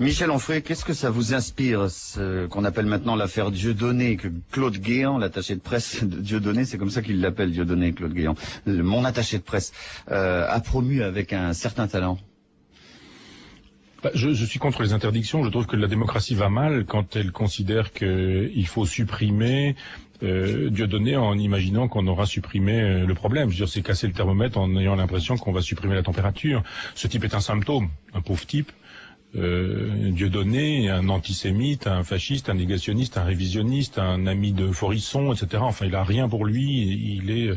Michel Onfray, qu'est-ce que ça vous inspire, ce qu'on appelle maintenant l'affaire Dieudonné, que Claude Guéant, l'attaché de presse de Dieudonné, c'est comme ça qu'il l'appelle, Dieudonné, Claude Guéant, mon attaché de presse, a promu avec un certain talent? Je suis contre les interdictions. Je trouve que la démocratie va mal quand elle considère qu'il faut supprimer Dieudonné en imaginant qu'on aura supprimé le problème. Je veux dire, c'est casser le thermomètre en ayant l'impression qu'on va supprimer la température. Ce type est un symptôme, un pauvre type. Dieudonné, un antisémite, un fasciste, un négationniste, un révisionniste, un ami de Forisson, etc. Enfin, il a rien pour lui, il est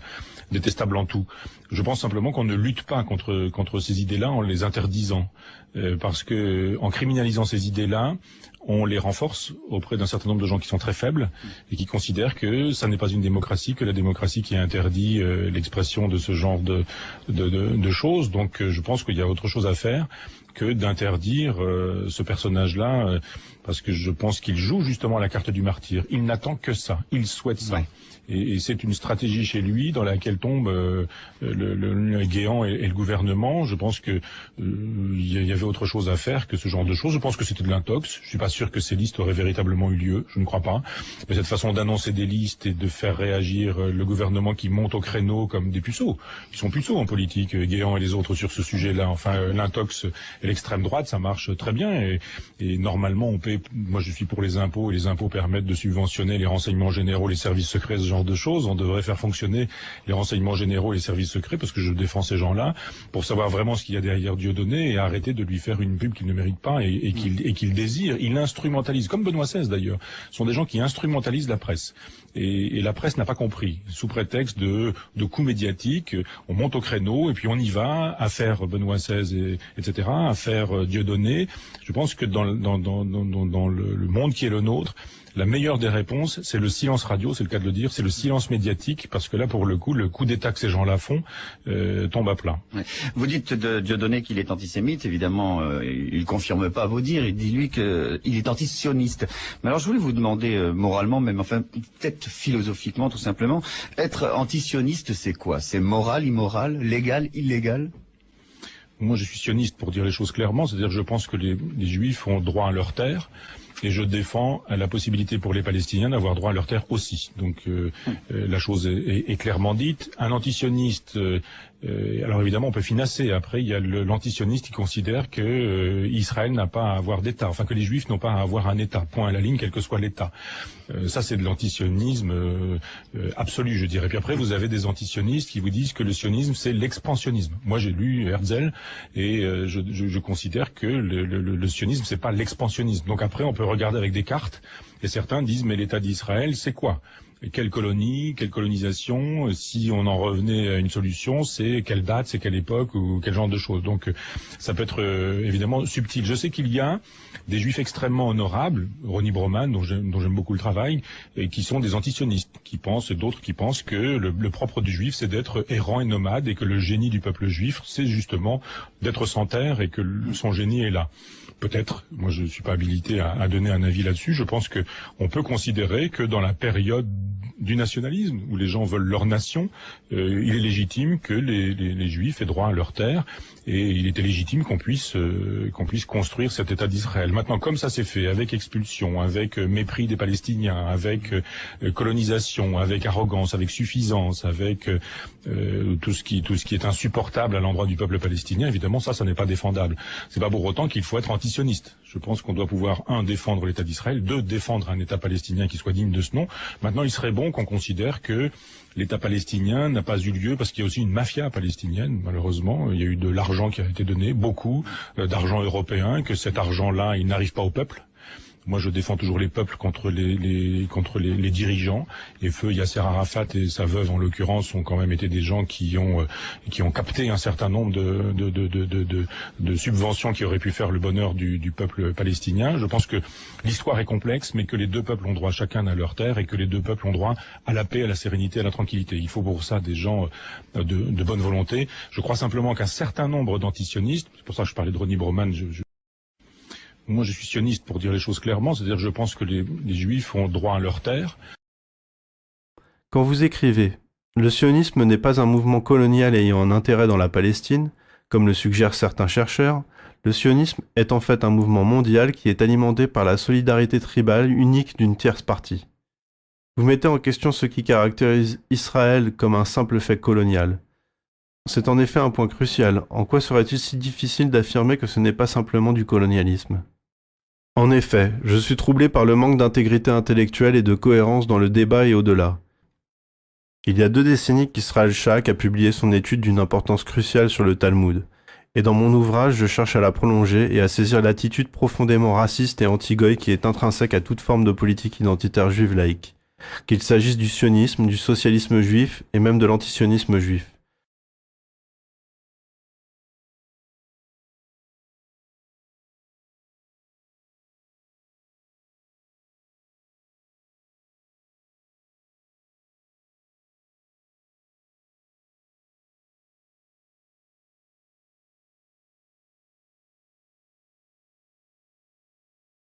détestable en tout. Je pense simplement qu'on ne lutte pas contre ces idées-là en les interdisant, parce que en criminalisant ces idées-là, on les renforce auprès d'un certain nombre de gens qui sont très faibles et qui considèrent que ça n'est pas une démocratie, que la démocratie qui interdit l'expression de ce genre de choses. Donc je pense qu'il y a autre chose à faire que d'interdire ce personnage-là, parce que je pense qu'il joue justement la carte du martyr. Il n'attend que ça, il souhaite ça. Ouais. Et c'est une stratégie chez lui dans laquelle tombe le Guéant et le gouvernement. Je pense que il y avait autre chose à faire que ce genre de choses. Je pense que c'était de l'intox. Je suis pas sûr que ces listes auraient véritablement eu lieu. Je ne crois pas. Mais cette façon d'annoncer des listes et de faire réagir le gouvernement qui monte au créneau comme des puceaux. Ils sont puceaux en politique, Guéant et les autres sur ce sujet-là. Enfin, l'intox et l'extrême droite, ça marche très bien. Et normalement, on paie. Moi, je suis pour les impôts et les impôts permettent de subventionner les renseignements généraux, les services secrets, ce genre de choses. On devrait faire fonctionner les renseignements généraux et les services secrets, parce que je défends ces gens-là, pour savoir vraiment ce qu'il y a derrière Dieudonné et arrêter de lui faire une pub qu'il ne mérite pas et qu'il désire. Il instrumentalise, comme Benoît XVI d'ailleurs. Ce sont des gens qui instrumentalisent la presse. Et la presse n'a pas compris. Sous prétexte de coups médiatiques, on monte au créneau et puis on y va à faire Benoît XVI, etc., à faire Dieudonné. Je pense que dans le monde qui est le nôtre, la meilleure des réponses, c'est le silence radio, c'est le cas de le dire, c'est le silence médiatique, parce que là, pour le coup d'État que ces gens-là font tombe à plat. Ouais. Vous dites de Dieudonné qu'il est antisémite, évidemment, il confirme pas vos dires, il dit lui qu'il est antisioniste. Mais alors je voulais vous demander, moralement, même enfin peut-être philosophiquement tout simplement, être antisioniste, c'est quoi? C'est moral, immoral, légal, illégal? Moi, je suis sioniste pour dire les choses clairement, c'est-à-dire que je pense que les Juifs ont droit à leur terre. Et je défends la possibilité pour les Palestiniens d'avoir droit à leur terre aussi. Donc la chose est clairement dite. Un antisioniste, alors évidemment on peut finasser. Après il y a l'antisioniste qui considère que Israël n'a pas à avoir d'État, enfin que les Juifs n'ont pas à avoir un État, point à la ligne, quel que soit l'État. Ça c'est de l'antisionisme absolu, je dirais. Puis après vous avez des antisionistes qui vous disent que le sionisme c'est l'expansionnisme. Moi j'ai lu Herzl et je considère que le sionisme c'est pas l'expansionnisme. Donc après on peut regarder avec des cartes, et certains disent mais l'État d'Israël c'est quoi? Quelle colonie, quelle colonisation, si on en revenait à une solution, c'est quelle date, c'est quelle époque ou quel genre de choses. Donc ça peut être évidemment subtil. Je sais qu'il y a des juifs extrêmement honorables, Ronnie Broman, dont j'aime beaucoup le travail, et qui sont des antisionistes, qui pensent, et d'autres qui pensent que le propre du juif c'est d'être errant et nomade, et que le génie du peuple juif c'est justement d'être sans terre et que son génie est là. Peut-être, moi je ne suis pas habilité à donner un avis là-dessus, je pense que on peut considérer que dans la période du nationalisme, où les gens veulent leur nation, il est légitime que les Juifs aient droit à leur terre, et il était légitime qu'on puisse construire cet État d'Israël. Maintenant, comme ça s'est fait, avec expulsion, avec mépris des Palestiniens, avec colonisation, avec arrogance, avec suffisance, avec tout ce qui est insupportable à l'endroit du peuple palestinien, évidemment, ça n'est pas défendable. C'est pas pour autant qu'il faut être antisioniste. Je pense qu'on doit pouvoir, défendre l'État d'Israël, défendre un État palestinien qui soit digne de ce nom. Maintenant, il serait bon qu'on considère que l'État palestinien n'a pas eu lieu parce qu'il y a aussi une mafia palestinienne, malheureusement. Il y a eu de l'argent qui a été donné, beaucoup d'argent européen, que cet argent-là, il n'arrive pas au peuple. Moi, je défends toujours les peuples contre les dirigeants. Et feu Yasser Arafat et sa veuve, en l'occurrence, ont quand même été des gens qui ont capté un certain nombre de subventions qui auraient pu faire le bonheur du peuple palestinien. Je pense que l'histoire est complexe, mais que les deux peuples ont droit chacun à leur terre et que les deux peuples ont droit à la paix, à la sérénité, à la tranquillité. Il faut pour ça des gens de bonne volonté. Je crois simplement qu'un certain nombre d'antisionistes, c'est pour ça que je parlais de Ronnie Broman, moi, je suis sioniste pour dire les choses clairement, c'est-à-dire que je pense que les Juifs ont droit à leur terre. Quand vous écrivez « Le sionisme n'est pas un mouvement colonial ayant un intérêt dans la Palestine », comme le suggèrent certains chercheurs, Le sionisme est en fait un mouvement mondial qui est alimenté par la solidarité tribale unique d'une tierce partie. Vous mettez en question ce qui caractérise Israël comme un simple fait colonial. C'est en effet un point crucial. En quoi serait-il si difficile d'affirmer que ce n'est pas simplement du colonialisme ? En effet, je suis troublé par le manque d'intégrité intellectuelle et de cohérence dans le débat et au-delà. Il y a 2 décennies qu'Israël Shach a publié son étude d'une importance cruciale sur le Talmud. Et dans mon ouvrage, je cherche à la prolonger et à saisir l'attitude profondément raciste et anti-goy qui est intrinsèque à toute forme de politique identitaire juive laïque, qu'il s'agisse du sionisme, du socialisme juif et même de l'antisionisme juif.